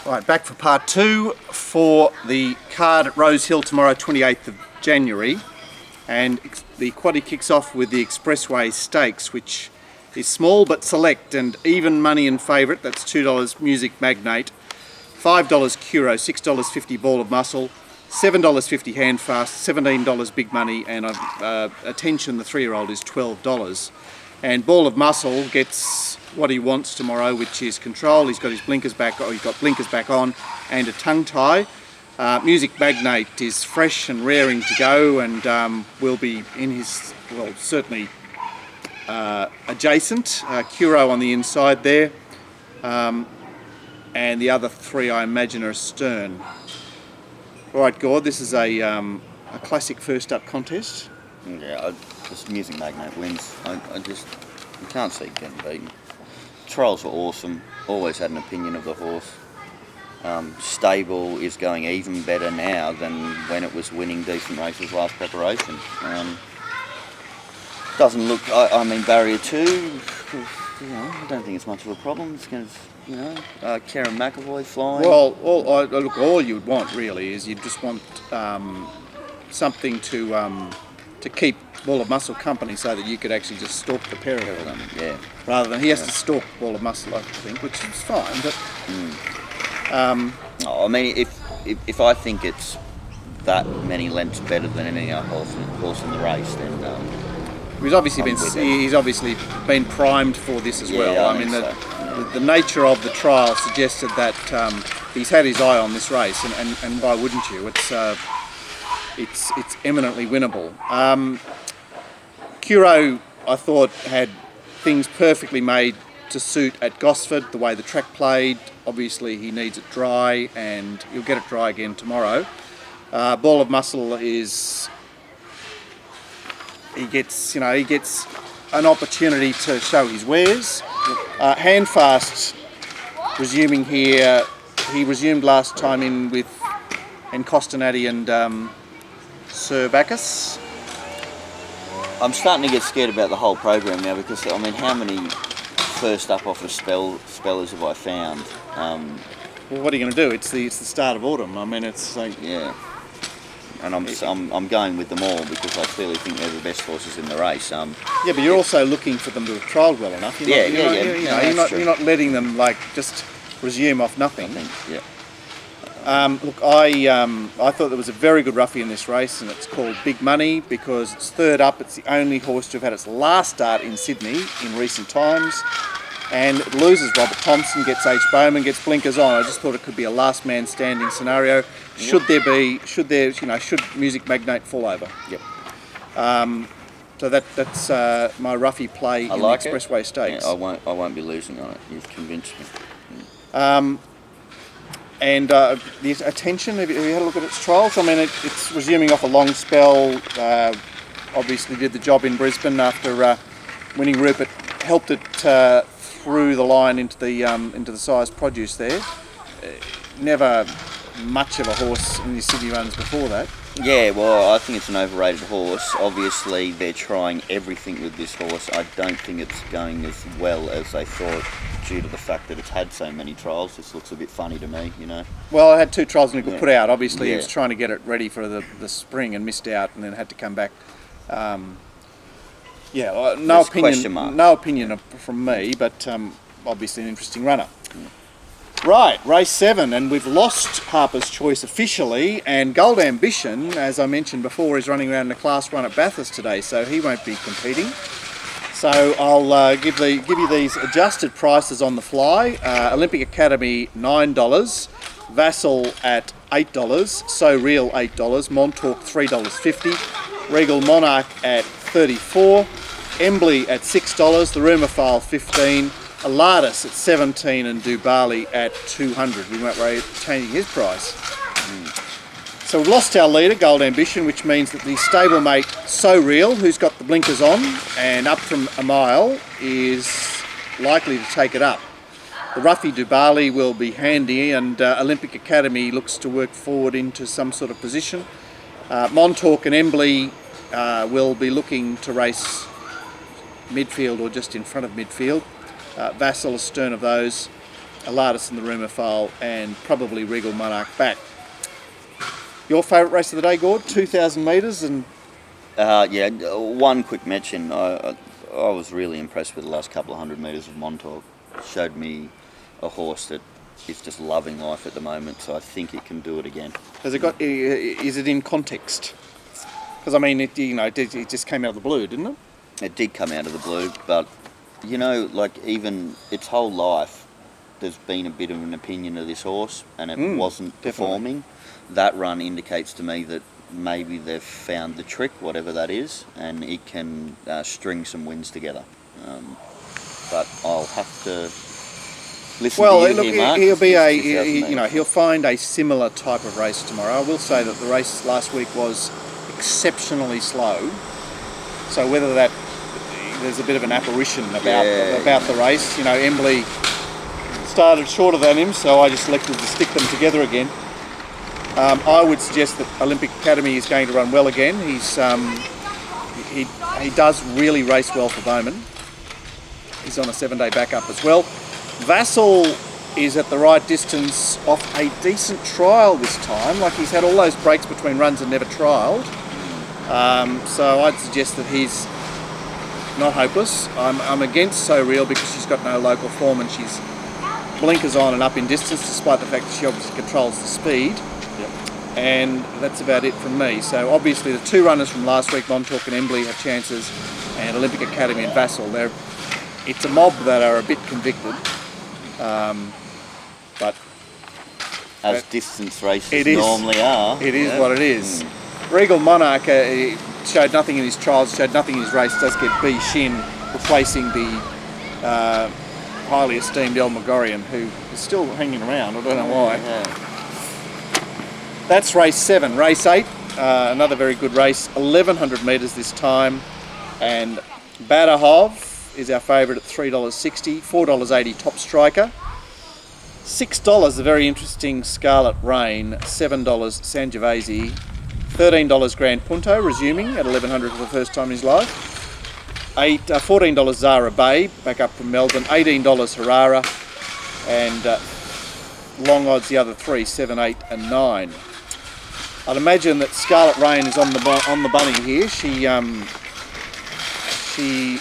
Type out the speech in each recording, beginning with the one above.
Right, back for part two for the card at Rosehill tomorrow, 28th of January. And the quaddie kicks off with the Expressway Stakes, which is small but select and even money in favourite. That's $2 Music Magnate, $5 Curo, $6.50 Ball of Muscle, $7.50 Handfast, $17 Big Money, and Attention, the 3-year-old, is $12. And Ball of Muscle gets what he wants tomorrow, which is control. He's got his blinkers back, or he's got blinkers back on, and a tongue tie. Music Magnate is fresh and raring to go, and will be in his, well, certainly adjacent. Curo on the inside there, and the other three I imagine are astern. All right, Gord, this is a classic first up contest. Yeah, just Music Magnate wins. I can't see it getting beaten. Trials were awesome. Always had an opinion of the horse. Stable is going even better now than when it was winning decent races last preparation. Doesn't look. I mean, barrier 2. I don't think it's much of a problem. It's going to, Karen McAvoy flying. Well, all you would want really is you just want something to keep Ball of Muscle company, so that you could actually just stalk the pair of them. Yeah. Rather than he has to stalk Ball of Muscle, I think, which is fine. But I mean, if I think it's that many lengths better than any other horse in the race, then he's obviously been primed for this as well. Yeah, I mean, the nature of the trial suggested that he's had his eye on this race, and why wouldn't you? It's eminently winnable. Curo, I thought, had things perfectly made to suit at Gosford, the way the track played. Obviously he needs it dry, and he'll get it dry again tomorrow. Ball of Muscle is, he gets an opportunity to show his wares. Handfast resuming here. He resumed last time in with Costinati and Sir Bacchus. I'm starting to get scared about the whole program now, because I mean, how many first up off of spellers have I found? Well, what are you going to do? It's the start of autumn. I mean, it's like, yeah. And I'm going with them all because I clearly think they're the best horses in the race. Yeah, but you're also looking for them to have trialled well enough. You're not letting them like just resume off nothing. Yeah. Look, I thought there was a very good roughie in this race, and it's called Big Money because it's third up. It's the only horse to have had its last start in Sydney in recent times, and it loses Robert Thompson, gets H. Bowman, gets blinkers on. I just thought it could be a last man standing scenario. Should Music Magnate fall over? Yep. So that's my roughie play in the Expressway Stakes. Yeah, I won't be losing on it. You've convinced me. And the Attention, have you had a look at its trials? I mean, it's resuming off a long spell. Obviously did the job in Brisbane after winning Rupert. Helped it through the line into the size produce there. Never much of a horse in the Sydney runs before that. Yeah, well, I think it's an overrated horse. Obviously, they're trying everything with this horse. I don't think it's going as well as they thought, due to the fact that it's had so many trials. This looks a bit funny to me, you know. Well, it had 2 trials and it got put out. Obviously, he was trying to get it ready for the spring and missed out, and then had to come back. No opinion from me, but obviously an interesting runner. Right, race 7, and we've lost Harper's Choice officially, and Gold Ambition, as I mentioned before, is running around in a Class 1 at Bathurst today, so he won't be competing. So I'll give you these adjusted prices on the fly. Olympic Academy $9, Vassal at $8, So Real $8, Montauk $3.50, Regal Monarch at $34, Embley at $6, the Rumophile $15, Aladis at $17, and Dubali at $200. We won't worry changing his price. So we've lost our leader, Gold Ambition, which means that the stablemate So Real, who's got the blinkers on and up from a mile, is likely to take it up. The roughie Dubali will be handy, and Olympic Academy looks to work forward into some sort of position. Montauk and Embley will be looking to race midfield or just in front of midfield. Vassal astern of those. Alardis in the rumour file, and probably Regal Monarch back. Your favourite race of the day, Gord? 2,000 metres and... Yeah, one quick mention. I was really impressed with the last couple of 100 metres of Montauk. Showed me a horse that is just loving life at the moment, so I think it can do it again. Has it got? Is it in context? Because I mean, it just came out of the blue, didn't it? It did come out of the blue, but like even its whole life, there's been a bit of an opinion of this horse, and it wasn't performing. That run indicates to me that maybe they've found the trick, whatever that is, and it can string some wins together. But I'll have to listen to you here, Mark. He'll be he'll find a similar type of race tomorrow. I will say that the race last week was exceptionally slow. So whether there's a bit of an apparition about the race. Embley started shorter than him, so I just elected to stick them together again. I would suggest that Olympic Academy is going to run well again. He does really race well for Bowman. He's on a 7-day backup as well. Vassal is at the right distance off a decent trial this time. Like, he's had all those breaks between runs and never trialled. So I'd suggest that he's not hopeless. I'm against So Real because she's got no local form and she's blinkers on and up in distance, despite the fact that she obviously controls the speed. And that's about it from me. So obviously the two runners from last week, Montauk and Embley, have chances, and Olympic Academy and Vassal. It's a mob that are a bit convicted, but as distance races normally are. It is what it is. Regal Monarch showed nothing in his trials, showed nothing in his race. Does get B Shin, replacing the highly esteemed El Megorian, who is still hanging around. I don't know why. Yeah. That's race 7. Race 8, another very good race, 1,100 metres this time, and Badahov is our favourite at $3.60, $4.80 Top Striker, $6 a very interesting Scarlet Rain, $7 Sangiovese, $13 Grand Punto, resuming at 1,100 for the first time in his life, $14 Zara Bay, back up from Melbourne, $18 Harara, and long odds the other three, 7, 8 and 9. I'd imagine that Scarlet Rain is on the bunny here. She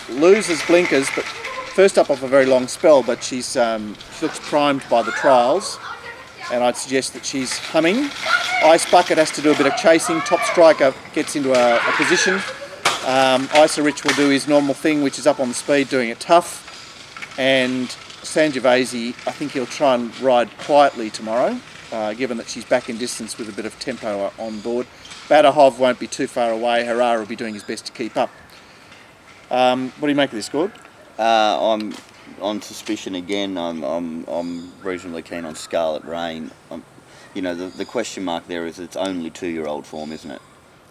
loses blinkers, but first up off a very long spell, but she looks primed by the trials, and I'd suggest that she's humming. Ice Bucket has to do a bit of chasing. Top Striker gets into a position. Isa Rich will do his normal thing, which is up on the speed, doing it tough. And Sangiovese, I think he'll try and ride quietly tomorrow, given that she's back in distance with a bit of tempo on board. Badahov won't be too far away. Harara will be doing his best to keep up. What do you make of this, Gord? I'm on suspicion again. I'm reasonably keen on Scarlet Rain. The question mark there is it's only 2-year-old form, isn't it?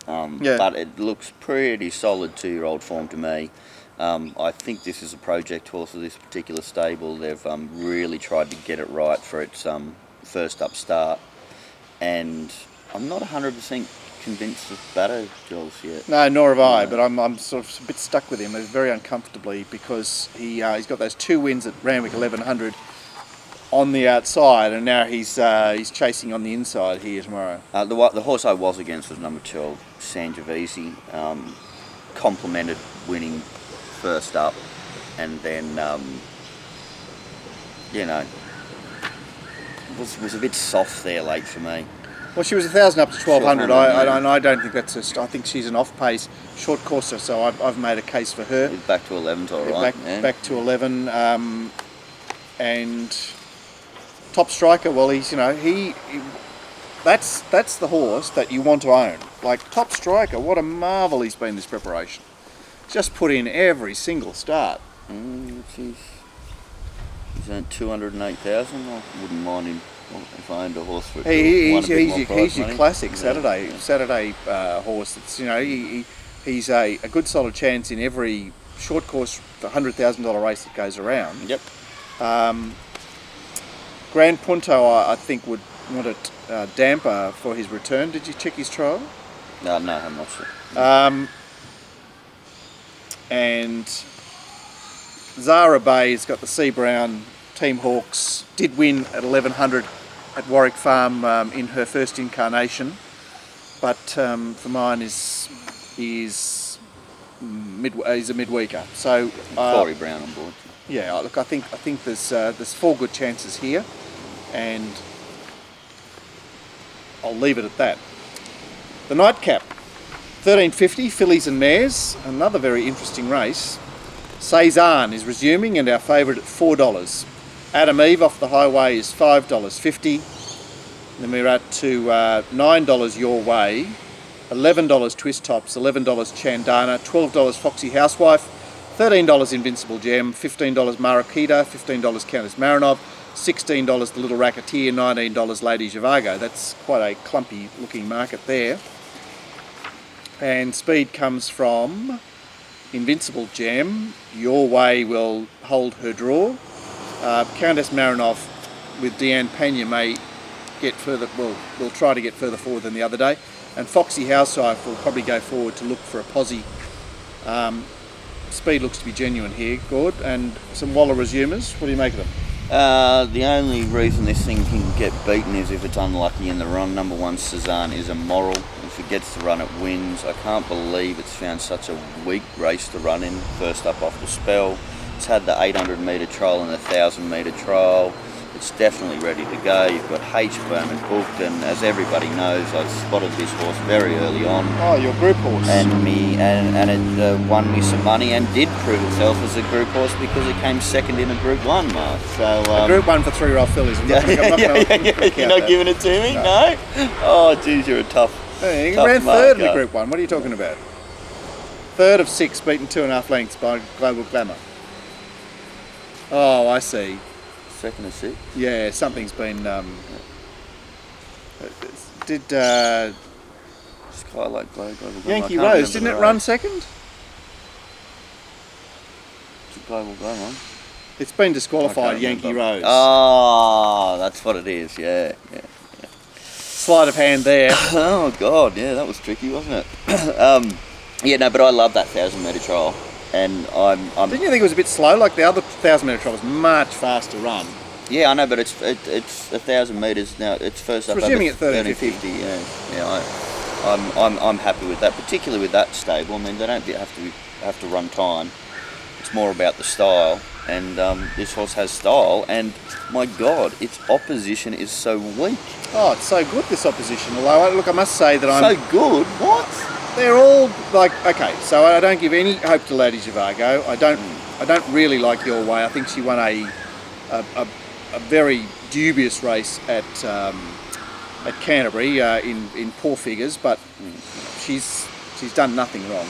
But it looks pretty solid 2-year-old form to me. I think this is a project horse of this particular stable. They've really tried to get it right for its first up start, and I'm not 100% convinced of Badahov yet. No, nor have I, but I'm sort of a bit stuck with him very uncomfortably because he's got those 2 wins at Randwick 1,100 on the outside, and now he's chasing on the inside here tomorrow. The horse I was against was number 12, Sangiovese, complimented winning first up, and then was a bit soft there late for me. Well, she was 1,000 up to 1,200. I don't think that's I think she's an off-pace short courser, so I've made a case for her. Back to 11's all right. Back to 11, and Top Striker. Well, he's that's the horse that you want to own. Like Top Striker, what a marvel he's been this preparation. Just put in every single start. He's earned 208,000. I wouldn't mind him if I owned a horse for he's your classic Saturday horse. That's he's a good solid chance in every short course $100,000 race that goes around. Yep. Grand Punto, I think, would want it damper for his return. Did you check his trial? No, I'm not sure. And Zara Bay's got the Sea Brown Team Hawks did win at 1100 at Warwick Farm in her first incarnation, but for mine is a midweeker. So Corey Brown on board. yeah, look, I think there's 4 good chances here, and I'll leave it at that. The nightcap, 1350 fillies and mares, another very interesting race. Cezanne is resuming, and our favourite at $4. Adam Eve off the highway is $5.50. Then we're at to $9 Your Way, $11 Twist Tops, $11 Chandana, $12 Foxy Housewife, $13 Invincible Gem, $15 Marakita, $15 Countess Marinov, $16 The Little Racketeer, $19 Lady Zhivago. That's quite a clumpy looking market there. And speed comes from Invincible Gem. Your Way will hold her draw. Countess Marinov with Deanne Pena may get further, will try to get further forward than the other day. And Foxy Housewife will probably go forward to look for a posse. Speed looks to be genuine here, Gord. And some Waller resumers. What do you make of them? The only reason this thing can get beaten is if it's unlucky in the run. Number 1, Cezanne, is immoral. If it gets the run, it wins. I can't believe it's found such a weak race to run in, first up off the spell. It's had the 800 metre trial and the 1000 metre trial. It's definitely ready to go. You've got H. Bowman booked, and as everybody knows, I spotted this horse very early on. Oh, your group horse. And it won me some money and did prove itself as a group horse because it came second in a Group 1, Mark. So a Group 1 for 3-year-old fillies. You're not giving it to me? No? Oh, geez, you're a tough. He ran third in the Group 1. What are you talking about? Third of 6, beaten 2.5 lengths by Global Glamour. Oh, I see. Second of 6? Yeah, something's been. Skylight Global Glamour. Yankee Rose, didn't it run second? Global Glamour. It's been disqualified, Yankee Rose. Oh, that's what it is, yeah. Sleight of hand there. Oh, God, yeah, that was tricky, wasn't it? Yeah, no, but I love that 1000 metre trial. And I'm Didn't you think it was a bit slow? Like the other 1000 metre trial was much faster run. Yeah, I know, but it's 1,000 metres now. It's first up. Resuming at 1350. Yeah. I'm happy with that, particularly with that stable. I mean, they don't have to run time. It's more about the style, and this horse has style. And my God, its opposition is so weak. Oh, it's so good, this opposition. Although, look, I must say that I'm so good. What? They're all like, okay, so I don't give any hope to Lady Zhivago. I don't really like Your Way. I think she won a very dubious race at Canterbury in poor figures, but she's done nothing wrong.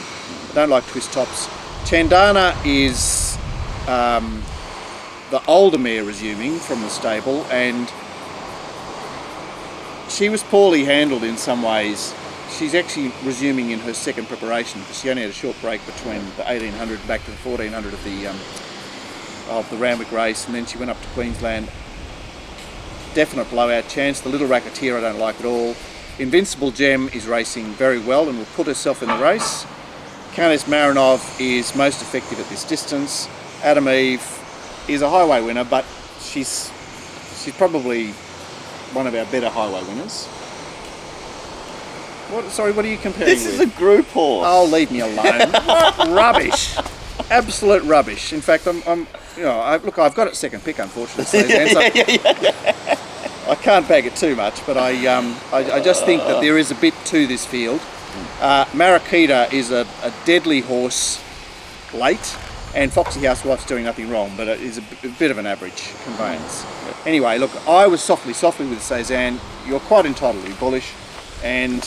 I don't like Twist Tops. Chandana is the older mare resuming from the stable, and she was poorly handled in some ways. She's actually resuming in her second preparation because she only had a short break between the 1800 and back to the 1400 of the Randwick race, and then she went up to Queensland. Definite blowout chance. The Little Racketeer I don't like at all. Invincible Gem is racing very well and will put herself in the race. Countess Marinov is most effective at this distance. Adam Eve is a highway winner, but she's probably one of our better highway winners. What are you comparing This is a group horse. Oh, leave me alone. Rubbish. Absolute rubbish. In fact, I've got it second pick, unfortunately. I can't bag it too much, but I just think that there is a bit to this field. Marakita is a deadly horse late, and Foxy Housewife's doing nothing wrong, but it is a bit of an average conveyance. Anyway, look, I was softly with Cezanne. You're quite entitled to be bullish, and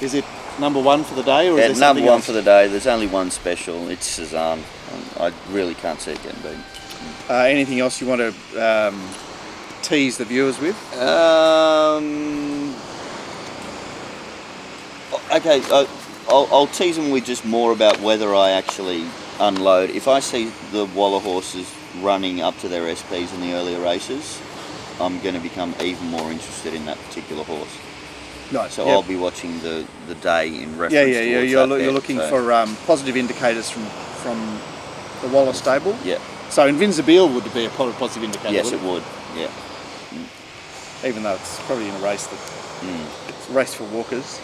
is it number 1 for the day, or is there number 1 else? for the day? There's only one special. It's Cezanne. I really can't see it getting beaten. Anything else you want to tease the viewers with? Okay, I'll tease them with just more about whether I actually unload. If I see the Waller horses running up to their SPs in the earlier races, I'm going to become even more interested in that particular horse. Nice. So I'll be watching the day in reference. You're looking for positive indicators from the Waller stable. Yeah. So Invincible would be a positive indicator. Yes, it would. Yeah. Even though it's probably in a race that it's a race for walkers.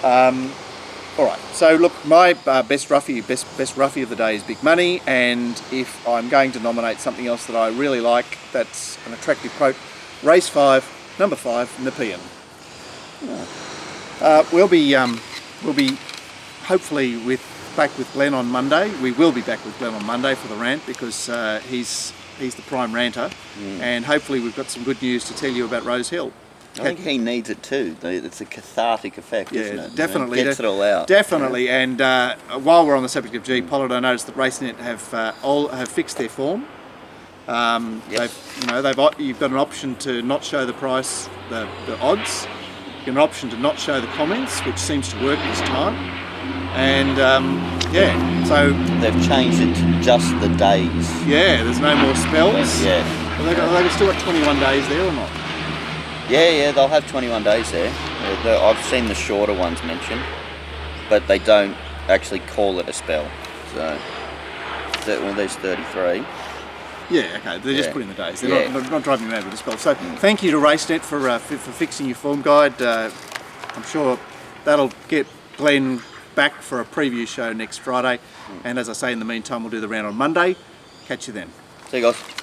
All right. So look, my best roughie of the day is Big Money, and if I'm going to nominate something else that I really like, that's an attractive quote, race 5, number 5, Nepean. We'll be hopefully back with Glenn on Monday. We will be back with Glenn on Monday for the rant, because he's the prime ranter, and hopefully we've got some good news to tell you about Rosehill. I think he needs it too. It's a cathartic effect, isn't it? Definitely. It gets it all out. Definitely. And while we're on the subject of G-Pollard, I noticed that RacingRant have fixed their form. You've got an option to not show the price, the odds. You've got an option to not show the comments, which seems to work this time. And so they've changed it to just the days. Yeah, there's no more spells. Yeah. Have they still got 21 days there or not? Yeah, they'll have 21 days there. I've seen the shorter ones mentioned, but they don't actually call it a spell. So, there's 33. Yeah, okay, they're just putting the days. They're not driving around with a spell. So, thank you to RaceNet for fixing your form guide. I'm sure that'll get Glenn back for a preview show next Friday. And as I say, in the meantime, we'll do the round on Monday. Catch you then. See you guys.